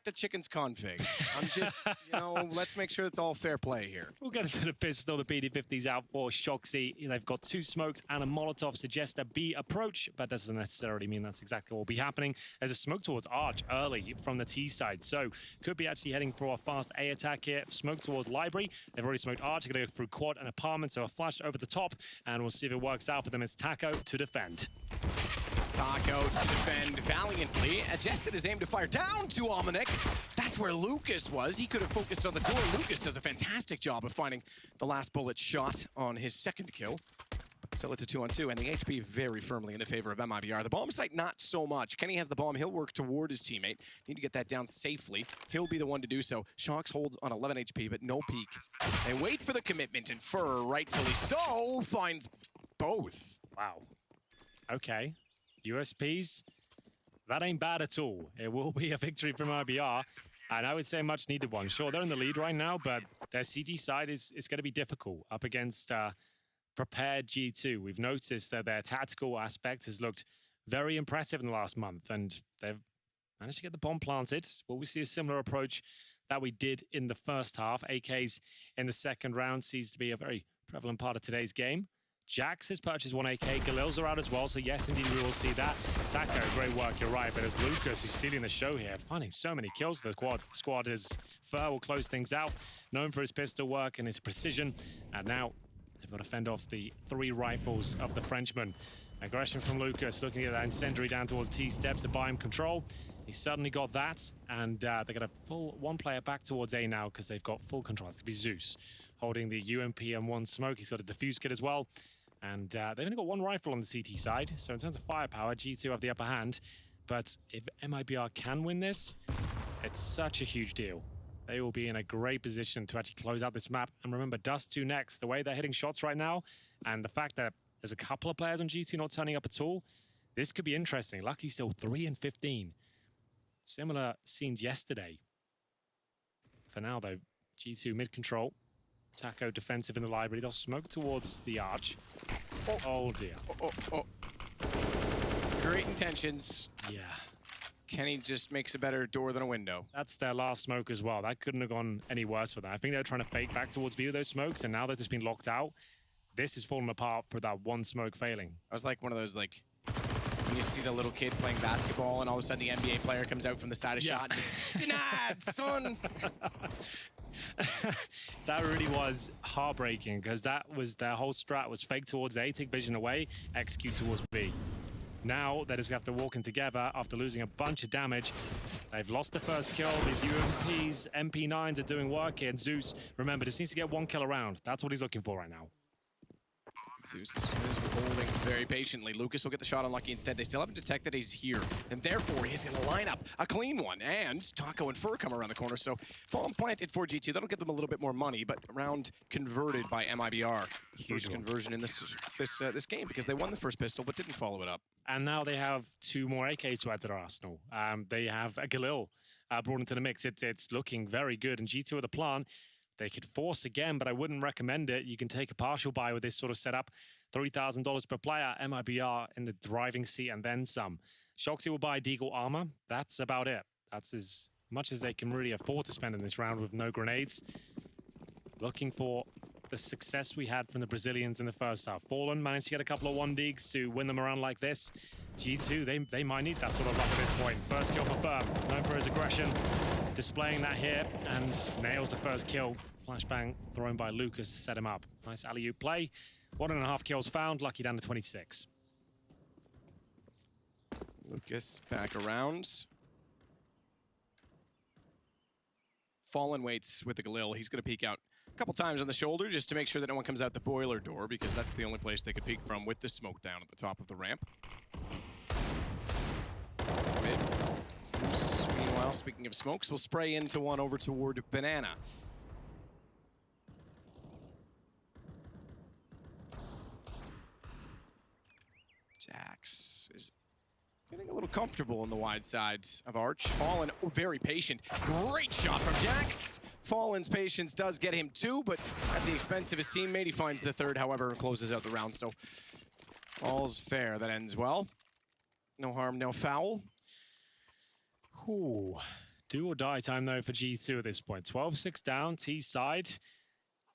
the chicken's config. I'm just, let's make sure it's all fair play here. We'll get into the pistol. The PD-50's out for Shoxy. They've got 2 smokes and a Molotov. Suggest a B approach, but doesn't necessarily mean that's exactly what will be happening. There's a smoke towards Arch early from the T side, so could be actually heading for a fast A attack here. Smoke towards Library. They've already smoked Arch. They're going to go through quad and apartment, so a flash over the top, and we'll see if it works out for them. It's Taco to defend. Taco to defend valiantly. Adjusted his aim to fire down to Almanac. That's where Lucas was. He could have focused on the door. Lucas does a fantastic job of finding the last bullet shot on his second kill. But still, it's a 2-on-2, and the HP very firmly in the favor of MIBR. The bomb site, not so much. Kenny has the bomb. He'll work toward his teammate. Need to get that down safely. He'll be the one to do so. Shox holds on 11 HP, but no peek. They wait for the commitment, and Fur, rightfully so, finds both. Wow. Okay. USPs, that ain't bad at all. It will be a victory from IBR, and I would say a much needed one. Sure, they're in the lead right now, but their CG side is going to be difficult up against prepared G2. We've noticed that their tactical aspect has looked very impressive in the last month, and they've managed to get the bomb planted. Will we see a similar approach that we did in the first half? AKs in the second round seems to be a very prevalent part of today's game. Jax has purchased 1 AK, Galil's are out as well, so yes, indeed, we will see that. Taco, great work, you're right, but it's Lucas who's stealing the show here, finding so many kills. The squad as Fur will close things out, known for his pistol work and his precision, and now they've got to fend off the 3 rifles of the Frenchman. Aggression from Lucas, looking at that incendiary down towards T-steps to buy him control. He suddenly got that, and they're going to pull 1 player back towards A now because they've got full control. It's going to be Zeus holding the UMP and 1 smoke. He's got a defuse kit as well. And they've only got 1 rifle on the CT side, so in terms of firepower, G2 have the upper hand. But if MIBR can win this, it's such a huge deal. They will be in a great position to actually close out this map. And remember, Dust 2 next, the way they're hitting shots right now, and the fact that there's a couple of players on G2 not turning up at all, this could be interesting. Lucky still 3 and 15. Similar scenes yesterday. For now, though, G2 mid-control. Taco defensive in the library. They'll smoke towards the arch. Oh dear. Great intentions. Yeah. Kenny just makes a better door than a window. That's their last smoke as well. That couldn't have gone any worse for them. I think they're trying to fake back towards B with those smokes, and now they've just been locked out. This is falling apart for that 1 smoke failing. I was like one of those, like, when you see the little kid playing basketball and all of a sudden the NBA player comes out from the side of shot. Denied, son! That really was heartbreaking because that was their whole strat was fake towards A, take vision away, execute towards B. Now they just have to walk in together after losing a bunch of damage. They've lost the first kill. These UMPs, MP9s are doing work here. And Zeus, remember, just needs to get 1 kill around. That's what he's looking for right now. Zeus is holding very patiently. Lucas will get the shot unlucky instead. They still haven't detected he's here, and therefore he's going to line up a clean one. And Taco and Fur come around the corner, so bomb planted for G2. That'll give them a little bit more money, but round converted by MIBR. First conversion in this game because they won the first pistol but didn't follow it up. And now they have 2 more AKs to add to their arsenal. They have a Galil brought into the mix. It's looking very good, and G2 are the plan. They could force again, but I wouldn't recommend it. You can take a partial buy with this sort of setup. $3,000 per player, MIBR in the driving seat and then some. Shoxy will buy Deagle armor. That's about it. That's as much as they can really afford to spend in this round with no grenades. Looking for the success we had from the Brazilians in the first half. Fallen managed to get a couple of 1-digs to win them around like this. G2, they might need that sort of luck at this point. First kill for Burr, known for his aggression. Displaying that here, and nails the first kill. Flashbang thrown by Lucas to set him up. Nice alley-oop play. 1.5 kills found, lucky down to 26. Lucas back around. Fallen waits with the Galil. He's going to peek out a couple times on the shoulder just to make sure that no one comes out the boiler door, because that's the only place they could peek from with the smoke down at the top of the ramp. Mid. Zeus, meanwhile, speaking of smokes, will spray into one over toward Banana. Jax is getting a little comfortable on the wide side of Arch. Fallen, very patient. Great shot from Jax. Fallen's patience does get him 2, but at the expense of his teammate, he finds the 3rd, however, and closes out the round. So all's fair. That ends well. No harm, no foul. Ooh, Do or die time, though, for G2 at this point. 12-6 down, T side.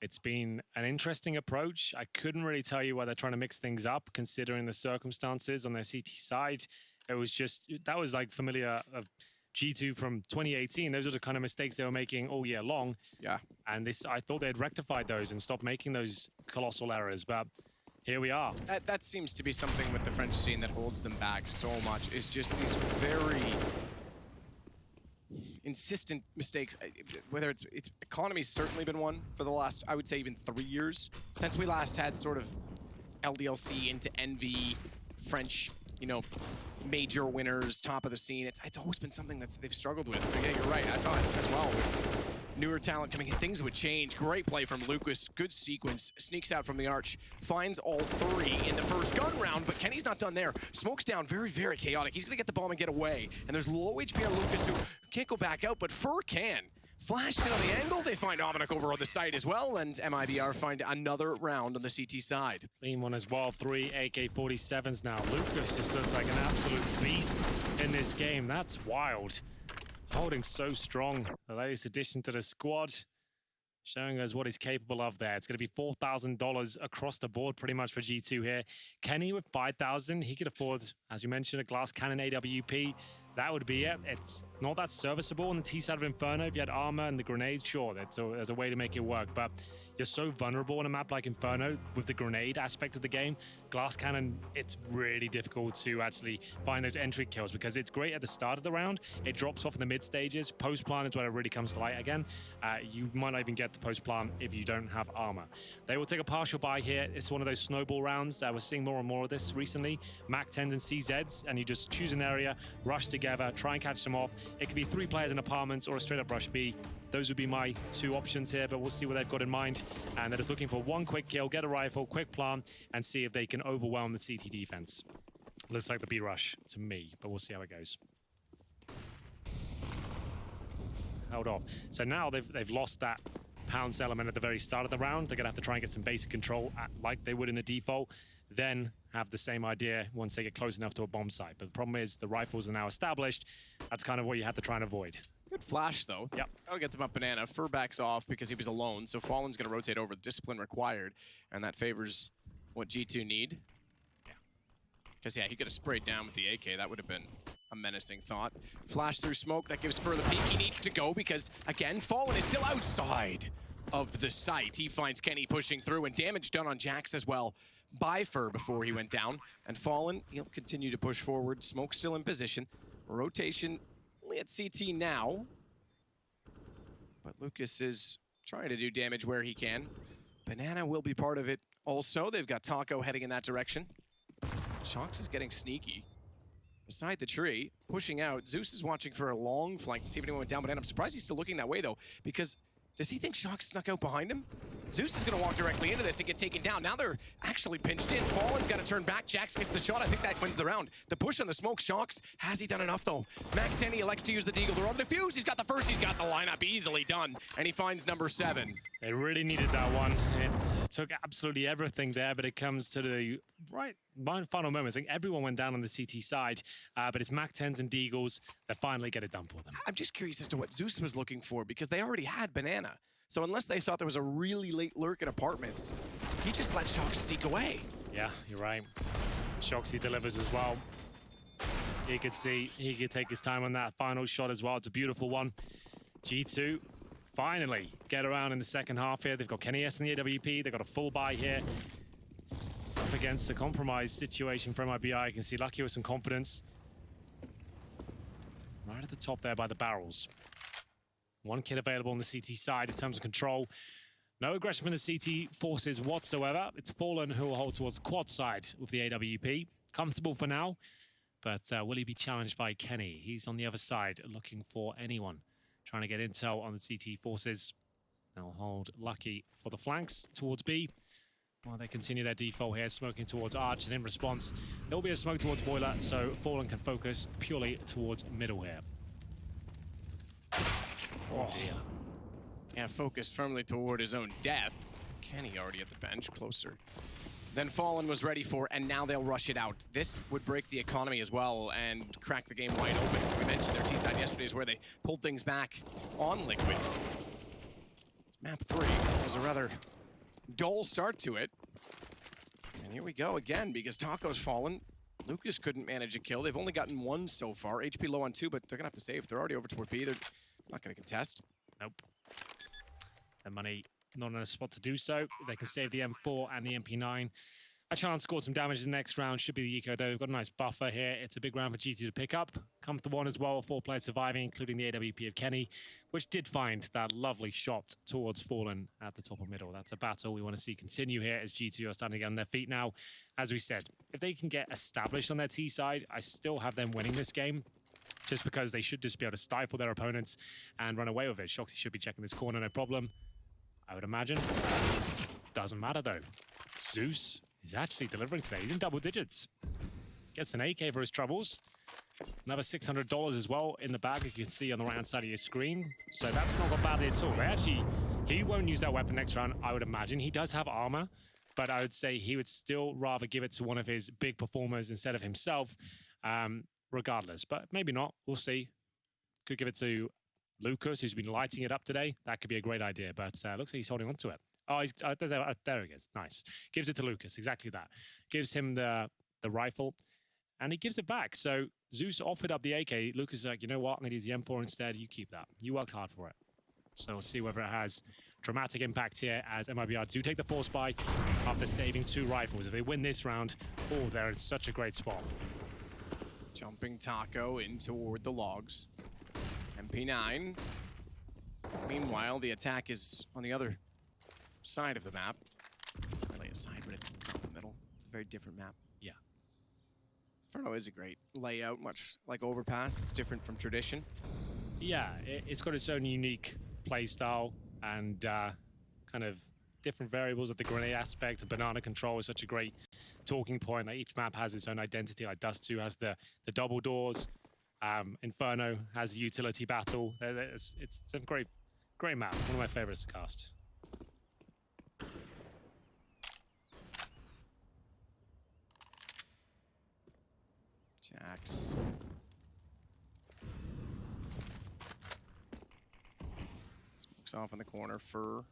It's been an interesting approach. I couldn't really tell you why they're trying to mix things up, considering the circumstances on their CT side. It was just, that was like familiar of G2 from 2018. Those are the kind of mistakes they were making all year long. Yeah. And this, I thought they'd rectified those and stopped making those colossal errors, but here we are. That seems to be something with the French scene that holds them back so much, is just these very insistent mistakes. Whether it's economy's certainly been one for the last, I would say, even 3 years since we last had sort of LDLC into Envy, French, you know, major winners, top of the scene. It's always been something that they've struggled with. So yeah, you're right. I thought as well with newer talent coming in, things would change. Great play from Lucas. Good sequence. Sneaks out from the arch. Finds all three in the first gun round, but Kenny's not done there. Smokes down. Very, very chaotic. He's going to get the bomb and get away. And there's low HP on Lucas, who can't go back out, but Fur can. Flashed in on the angle. They find Omnic over on the side as well, and MIBR find another round on the CT side. Clean one as well. 3 AK-47s now. Lucas just looks like an absolute beast in this game. That's wild. Holding so strong. The latest addition to the squad, showing us what he's capable of there. It's going to be $4,000 across the board pretty much for G2 here. Kenny with 5,000. He could afford, as you mentioned, a glass cannon AWP. That would be it. It's not that serviceable on the T side of Inferno. If you had armor and the grenades, sure, there's a way to make it work. But you're so vulnerable on a map like Inferno with the grenade aspect of the game. Glass cannon, it's really difficult to actually find those entry kills because it's great at the start of the round. It drops off in the mid stages. Post plant is where it really comes to light again. You might not even get the post plant if you don't have armor. They will take a partial buy here. It's one of those snowball rounds. We're seeing more and more of this recently. MAC 10s and CZs, and you just choose an area, rush together, try and catch them off. It could be 3 players in apartments or a straight up rush B. Those would be my 2 options here, but we'll see what they've got in mind. And they're just looking for one quick kill, get a rifle, quick plant, and see if they can overwhelm the CT defense. Looks like the B rush to me, but we'll see how it goes. Held off. So now they've lost that pounce element at the very start of the round. They're going to have to try and get some basic control like they would in a default. Then have the same idea once they get close enough to a bomb site. But the problem is the rifles are now established. That's kind of what you have to try and avoid. Good flash, though. Yep. That'll get them up Banana. Fur backs off because he was alone, so Fallen's going to rotate over. Discipline required, and that favors what G2 need. Yeah. Because, yeah, he could have sprayed down with the AK. That would have been a menacing thought. Flash through smoke. That gives Fur the peek. He needs to go because, again, Fallen is still outside of the site. He finds Kenny pushing through, and damage done on Jax as well by Fur before he went down. And Fallen, he'll continue to push forward. Smoke still in position. Rotation only at CT now. But Lucas is trying to do damage where he can. Banana will be part of it also. They've got Taco heading in that direction. Shox is getting sneaky. Beside the tree, pushing out. Zeus is watching for a long flank to see if anyone went down. Banana, I'm surprised he's still looking that way, though, because does he think Shox snuck out behind him? Zeus is going to walk directly into this and get taken down. Now they're actually pinched in. Fallen's got to turn back. Jax gets the shot. I think that wins the round. The push on the smoke. Shox, has he done enough, though? Mac 10, he elects to use the deagle. They're on the defuse. He's got the first. He's got the lineup easily done. And he finds number 7. They really needed that one. It took absolutely everything there, but it comes to the final moments. I think everyone went down on the CT side, but it's Mac 10s and Deagles that finally get it done for them. I'm just curious as to what Zeus was looking for, because they already had Banana. So unless they thought there was a really late lurk in apartments, he just let Shox sneak away. Yeah, you're right. Shoxy delivers as well. You could see he could take his time on that final shot as well. It's a beautiful one. G2 finally get around in the second half here. They've got Kenny S in the AWP. They've got a full buy here. Up against a compromised situation for MIBR. You can see Lucky with some confidence. Right at the top there by the barrels. One kid available on the CT side in terms of control. No aggression from the CT forces whatsoever. It's Fallen who will hold towards the quad side with the AWP. Comfortable for now, but will he be challenged by Kenny? He's on the other side looking for anyone. Trying to get intel on the CT forces. They'll hold Lucky for the flanks towards B. While they continue their default here, smoking towards Arch, and in response, there will be a smoke towards Boiler, so Fallen can focus purely towards middle here. Oh dear. Yeah, focused firmly toward his own death. Kenny already at the bench, closer than Fallen was ready for, and now they'll rush it out. This would break the economy as well and crack the game wide open. We mentioned their T-side yesterday is where they pulled things back on Liquid. It's map 3. It was a rather dull start to it. And here we go again, because Taco's fallen. Lucas couldn't manage a kill. They've only gotten 1 so far. HP low on 2, but they're gonna have to save. They're already over toward B. They're not gonna contest. Nope. The money not in a spot to do so. They can save the M4 and the MP9. A chance to score some damage in the next round. Should be the eco, though. They've got a nice buffer here. It's a big round for GT to pick up. Comfortable one as well. 4 players surviving, including the AWP of Kenny, which did find that lovely shot towards Fallen at the top of middle. That's a battle we want to see continue here as G2 are standing on their feet now. As we said, if they can get established on their T side, I still have them winning this game, just because they should just be able to stifle their opponents and run away with it. Shoxy should be checking this corner, no problem, I would imagine. Doesn't matter, though. Zeus is actually delivering today. He's in double digits. Gets an AK for his troubles. Another $600 as well in the bag, you can see on the right-hand side of your screen. So that's not gone badly at all. He won't use that weapon next round, I would imagine. He does have armor, but I would say he would still rather give it to one of his big performers instead of himself, regardless. But maybe not. We'll see. Could give it to Lucas, who's been lighting it up today. That could be a great idea, but looks like he's holding on to it. Oh, there he is. Nice. Gives it to Lucas. Exactly that. Gives him the rifle, and he gives it back. So Zeus offered up the AK. Lucas is like, you know what? I'm going to use the M4 instead. You keep that. You worked hard for it. So we'll see whether it has dramatic impact here as MIBR do take the force buy after saving 2 rifles. If they win this round, oh, they're in such a great spot. Jumping Taco in toward the logs. MP9. Meanwhile, the attack is on the other side of the map. It's not really a side, but it's at the top of the middle. It's a very different map. Yeah. Inferno is a great layout, much like Overpass. It's different from tradition. Yeah, it's got its own unique play style and kind of different variables of the grenade aspect. Banana control is such a great talking point. Like each map has its own identity. Like Dust 2 has the double doors. Inferno has the utility battle. It's a great map. One of my favorites to cast. Jax. Smokes off in the corner for...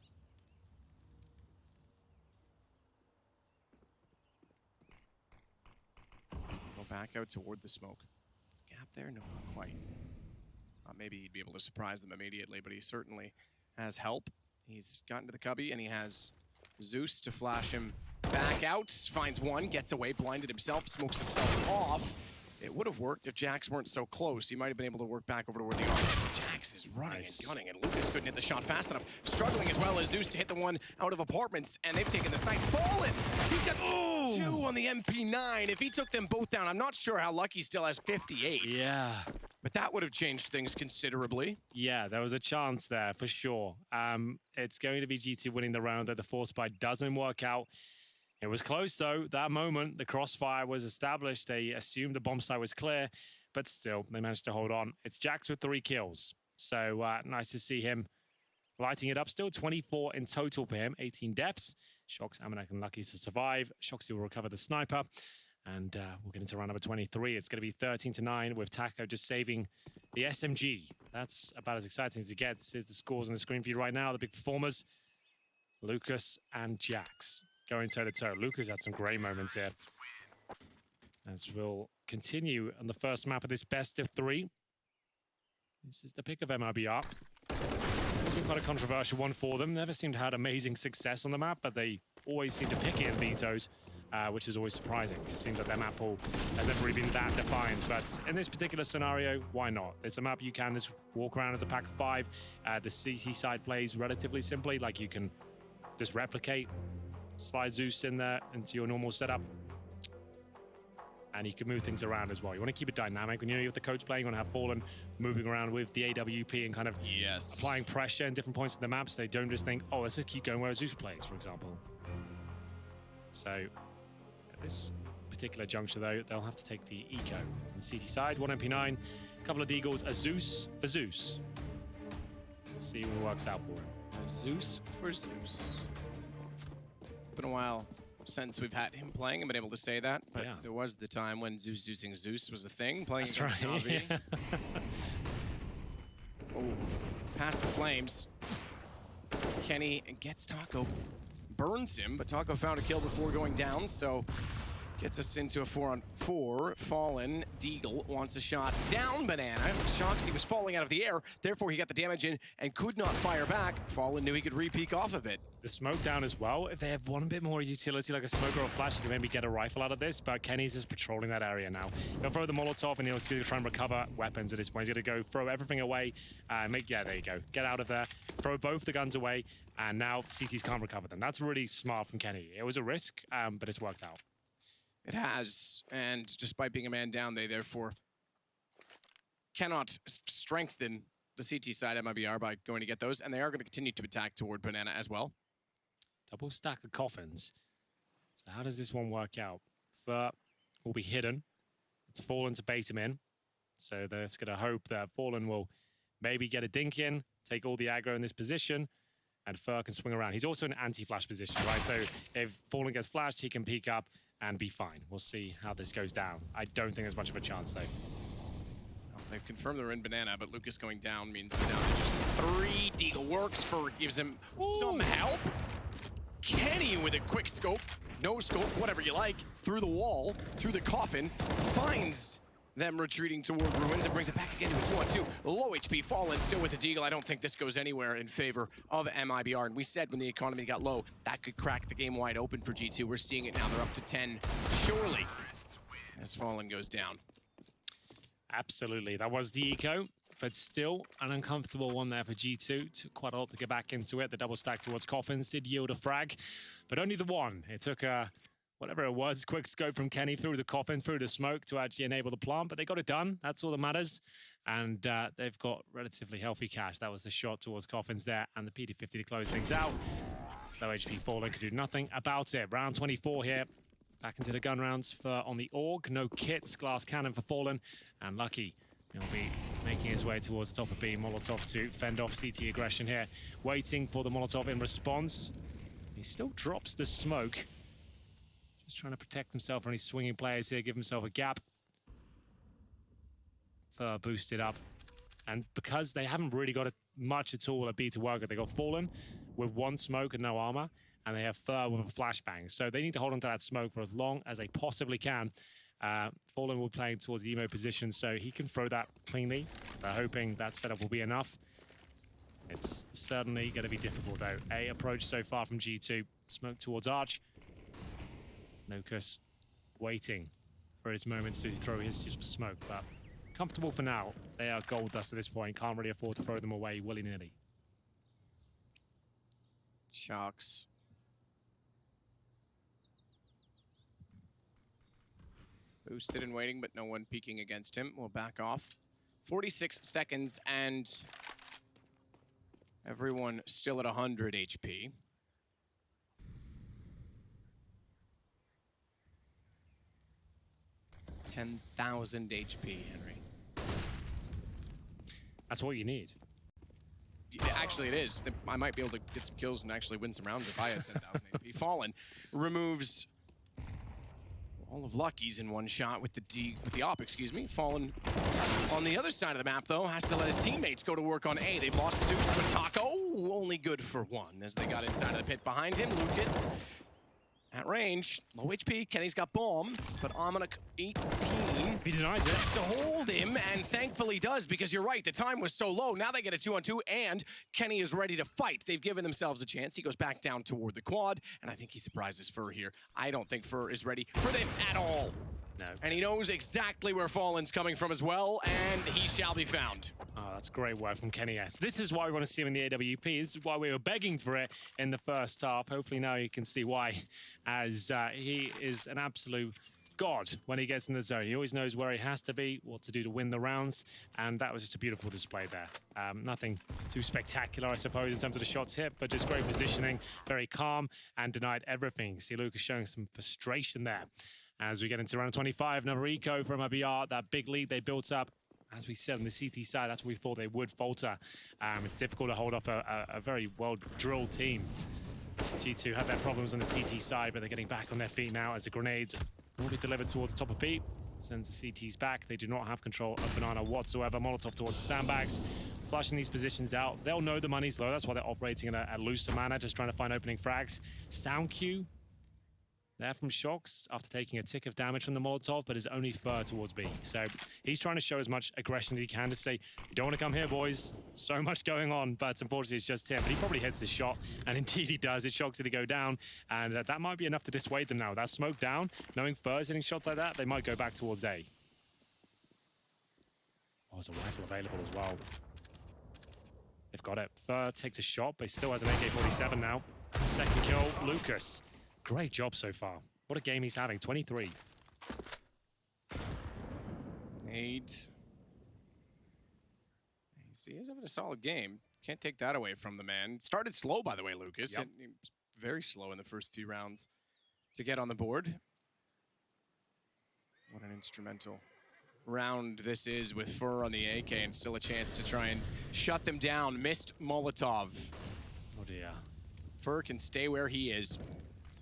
Go back out toward the smoke. Is a gap there? No, not quite. Maybe he'd be able to surprise them immediately, but he certainly has help. He's gotten to the cubby, and he has Zeus to flash him back out. Finds one, gets away, blinded himself, smokes himself off. It would have worked if Jax weren't so close. He might have been able to work back over to where the are. Jax is running and gunning, and Lucas couldn't hit the shot fast enough. Struggling as well as Zeus to hit the one out of apartments, and they've taken the site. Fallen! He's got 2 on the MP9. If he took them both down, I'm not sure how lucky still has 58. Yeah. But that would have changed things considerably. Yeah, there was a chance there for sure. It's going to be G2 winning the round, though the force buy doesn't work out. It was close, though. That moment, the crossfire was established. They assumed the bomb site was clear, but still, they managed to hold on. It's Jax with 3 kills. So nice to see him lighting it up. Still 24 in total for him, 18 deaths. Shox, Amanek, and Lucky to survive. Shoxy will recover the sniper. And we'll get into round number 23. It's going to be 13-9 with Taco just saving the SMG. That's about as exciting as it gets. Here's the scores on the screen for you right now. The big performers, Lucas and Jax, going toe-to-toe. Lucas had some great moments here. As we'll continue on the first map of this best of 3. This is the pick of MIBR. It's been quite a controversial one for them. Never seemed to have amazing success on the map, but they always seem to pick it in vetoes. Which is always surprising. It seems like their map pool has never really been that defined, but in this particular scenario, why not? It's a map you can just walk around as a pack of 5. The CT side plays relatively simply, like you can just replicate, slide Zeus in there into your normal setup, and you can move things around as well. You want to keep it dynamic. When you have the coach playing, you want to have Fallen moving around with the AWP and kind of applying pressure in different points of the map, so they don't just think, oh, let's just keep going where Zeus plays, for example. So this particular juncture, though, they'll have to take the eco. On the CT side, 1 MP9, a couple of deagles, a Zeus for Zeus. See what works out for him. A Zeus for Zeus. Been a while since we've had him playing and been able to say that, but Yeah. there was the time when Zeus using Zeus was a thing, playing That's against right. Navi. Yeah. Oh, past the flames. Kenny gets Taco, burns him, but Taco found a kill before going down, so gets us into a 4-on-4. Fallen, Deagle wants a shot down Banana. Shoxy was falling out of the air, therefore he got the damage in and could not fire back. Fallen knew he could re-peek off of it. The smoke down as well. If they have one bit more utility, like a smoke or a flash, you can maybe get a rifle out of this, but Kenny's just patrolling that area now. He'll throw the Molotov and he'll try and recover weapons at this point. He's going to go throw everything away. Yeah, there you go. Get out of there. Throw both the guns away, and now CTs can't recover them. That's really smart from Kenny. It was a risk, but it's worked out. It has, and despite being a man down, they therefore cannot strengthen the CT side of MIBR by going to get those, and they are going to continue to attack toward Banana as well. Double stack of coffins. So how does this one work out? Fur will be hidden. It's Fallen to bait him in. So that's going to hope that Fallen will maybe get a dink in, take all the aggro in this position, and Fur can swing around. He's also in anti-flash position, right? So if Fallen gets flashed, he can peek up and be fine. We'll see how this goes down. I don't think there's much of a chance, though. Well, they've confirmed they're in Banana, but Lucas going down means they're down to just 3. Deagle works for, gives him some help. Kenny with a quick scope, no scope, whatever you like, through the wall, through the coffin, finds them retreating toward ruins and brings it back again to a 2-on-2. Low HP Fallen still with the Deagle. I don't think this goes anywhere in favor of MIBR. And we said when the economy got low, that could crack the game wide open for G2. We're seeing it now. They're up to 10, surely, as Fallen goes down. Absolutely. That was the eco, but still an uncomfortable one there for G2. Took quite a lot to get back into it. The double stack towards coffins did yield a frag, but only the one. It took whatever it was, quick scope from Kenny through the coffin, through the smoke to actually enable the plant, but they got it done. That's all that matters. And they've got relatively healthy cash. That was the shot towards coffins there, and the PD-50 to close things out. Low HP Fallen could do nothing about it. Round 24 here. Back into the gun rounds for on the AUG. No kits, glass cannon for Fallen, and Lucky he'll be making his way towards the top of B. Molotov to fend off CT aggression here. Waiting for the Molotov in response. He still drops the smoke. Just trying to protect himself from any swinging players here, give himself a gap. Fur boosted up. And because they haven't really got much at all at B to work with, they got Fallen with 1 smoke and no armor, and they have Fur with a flashbang. So they need to hold on to that smoke for as long as they possibly can. Fallen will be playing towards the emo position, so he can throw that cleanly. They're hoping that setup will be enough. It's certainly going to be difficult, though. A approach so far from G2. Smoke towards Arch. Lucas waiting for his moments to throw his smoke, but comfortable for now. They are gold dust at this point. Can't really afford to throw them away willy-nilly. Sharks. Boosted and waiting, but no one peeking against him. We'll back off. 46 seconds, and everyone still at 100 HP. $10,000 HP, Henry. That's what you need. Actually, it is. I might be able to get some kills and actually win some rounds if I had 10,000 HP. Fallen removes all of Lucky's in one shot with the op, excuse me. Fallen on the other side of the map, though, has to let his teammates go to work on A. They've lost Zeus, but Taco only good for 1 as they got inside of the pit behind him. Lucas at range, low HP. Kenny's got bomb, but Omnic 18. He denies it. To hold him, and thankfully does, because you're right, the time was so low. Now they get a 2-on-2, and Kenny is ready to fight. They've given themselves a chance. He goes back down toward the quad, and I think he surprises Fur here. I don't think Fur is ready for this at all. No. And he knows exactly where Fallen's coming from as well, and he shall be found. Oh, that's great work from Kenny S. This is why we want to see him in the AWP. This is why we were begging for it in the first half. Hopefully now you can see why, as he is an absolute god when he gets in the zone. He always knows where he has to be, what to do to win the rounds, and that was just a beautiful display there. Nothing too spectacular, I suppose, in terms of the shots hit, but just great positioning, very calm, and denied everything. See Lucas showing some frustration there. As we get into round 25, another eco from MIBR, that big lead they built up. As we said on the CT side, that's what we thought they would falter. It's difficult to hold off a very well-drilled team. G2 had their problems on the CT side, but they're getting back on their feet now as the grenades will be delivered towards the top of P. Sends the CTs back. They do not have control of Banana whatsoever. Molotov towards the sandbags. Flushing these positions out. They'll know the money's low. That's why they're operating in a looser manner, just trying to find opening frags. Sound Q there from Shox after taking a tick of damage from the Molotov, but is only fur towards B. So he's trying to show as much aggression as he can to say, you don't want to come here, boys. So much going on, but unfortunately it's just him. But he probably hits the shot, and indeed he does. It Shox to go down, and that might be enough to dissuade them now. That smoke down, knowing fur's hitting shots like that, they might go back towards A. Oh, there's a rifle available as well. They've got it. Fur takes a shot, but he still has an AK-47 now. Second kill, Lucas. Great job so far. What a game he's having, 23. 8. He is having a solid game. Can't take that away from the man. Started slow, by the way, Lucas. Yep. He was very slow in the first few rounds to get on the board. What an instrumental round this is with Fur on the AK, and still a chance to try and shut them down. Missed Molotov. Oh dear. Fur can stay where he is.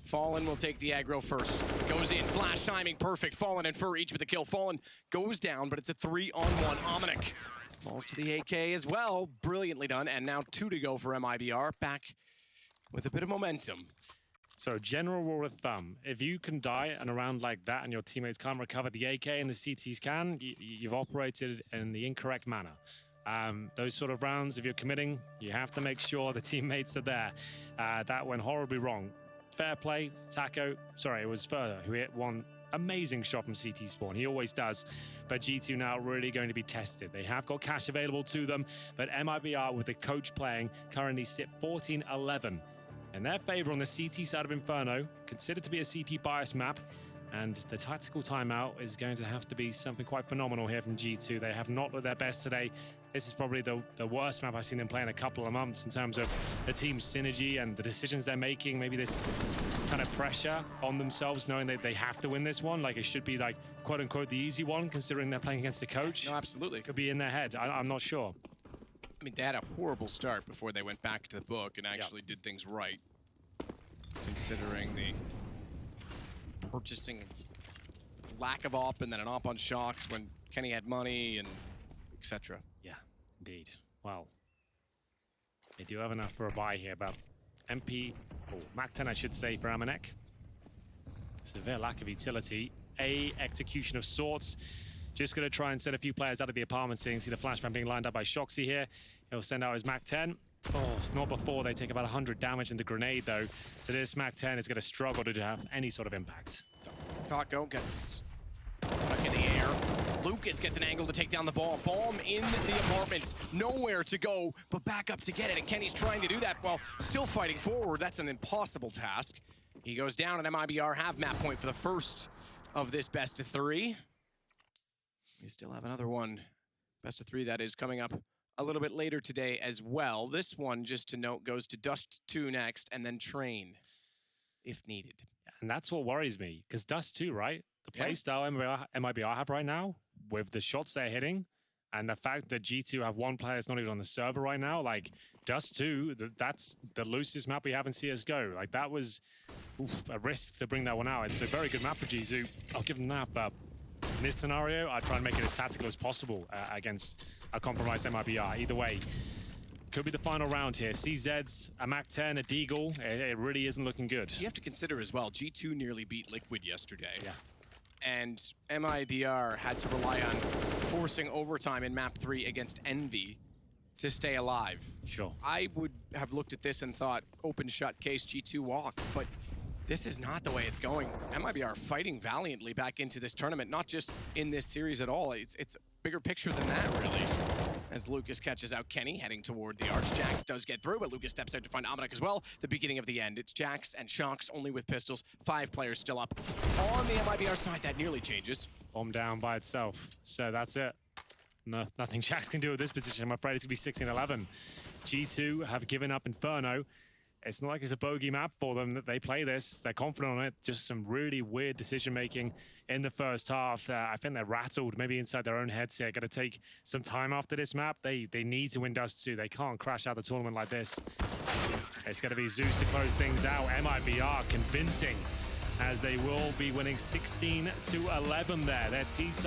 Fallen will take the aggro first. Goes in, flash timing, perfect. Fallen and Fur each with a kill. Fallen goes down, but it's a 3-on-1. Omnic falls to the AK as well. Brilliantly done, and now 2 to go for MIBR. Back with a bit of momentum. So general rule of thumb, if you can die in a round like that and your teammates can't recover the AK and the CTs can, you've operated in the incorrect manner. Those sort of rounds, if you're committing, you have to make sure the teammates are there. That went horribly wrong. Fair play, Taco. Sorry, it was Fur who hit one amazing shot from CT spawn. He always does. But G2 now really going to be tested. They have got cash available to them, but MIBR with the coach playing currently sit 14-11. In their favor on the CT side of Inferno, considered to be a CT bias map, and the tactical timeout is going to have to be something quite phenomenal here from G2. They have not looked their best today. This is probably the worst map I've seen them play in a couple of months in terms of the team's synergy and the decisions they're making. Maybe this kind of pressure on themselves, knowing that they have to win this one. Like, it should be like, quote unquote, the easy one, considering they're playing against the coach. No, absolutely. Could be in their head. I'm not sure. I mean, they had a horrible start before they went back to the book and actually did things right. Considering the purchasing lack of op and then an op on Shox when Kenny had money and etc. Yeah, indeed. Well, they do have enough for a buy here, but MP, or Mac 10 I should say, for Amanek. Severe lack of utility. A execution of sorts. Just going to try and send a few players out of the apartment, seeing see the flashbang being lined up by Shoxy here. He'll send out his Mac 10. Oh, not before. They take about 100 damage in the grenade, though. So this Mac 10 is going to struggle to have any sort of impact. Taco gets stuck in the air. Lucas gets an angle to take down the ball. Bomb in the apartments. Nowhere to go, but back up to get it. And Kenny's trying to do that while still fighting forward. That's an impossible task. He goes down, and MIBR have map point for the first of this best of 3. We still have another one. Best of 3 that is coming up a little bit later today as well. This one, just to note, goes to Dust 2 next, and then Train, if needed. And that's what worries me, because Dust 2, right? The play style MIBR have right now, with the shots they're hitting, and the fact that G2 have one player that's not even on the server right now, like, Dust 2, that's the loosest map we have in CSGO. Like, that was a risk to bring that one out. It's a very good map for G2. I'll give them that, but in this scenario, I try and make it as tactical as possible against a compromised MIBR. Either way, could be the final round here. CZ's, a Mac 10, a Deagle. It really isn't looking good. You have to consider as well, G2 nearly beat Liquid yesterday. Yeah. And MIBR had to rely on forcing overtime in map 3 against Envy to stay alive. Sure. I would have looked at this and thought, open shut case, G2 walk, but this is not the way it's going. MIBR fighting valiantly back into this tournament, not just in this series at all. It's a bigger picture than that, really. As Lucas catches out Kenny, heading toward the arch. Jax does get through, but Lucas steps out to find Amanek as well. The beginning of the end. It's Jax and Shox only with pistols. 5 players still up. On the MIBR side, that nearly changes. Bomb down by itself. So that's it. Nothing Jax can do with this position. I'm afraid it's going to be 16-11. G2 have given up Inferno. It's not like it's a bogey map for them that they play this. They're confident on it. Just some really weird decision-making in the first half. I think they're rattled, maybe inside their own heads here. Got to take some time after this map. They need to win Dust 2. They can't crash out the tournament like this. It's going to be Zeus to close things out. MIBR convincing, as they will be winning 16-11 there. Their T-side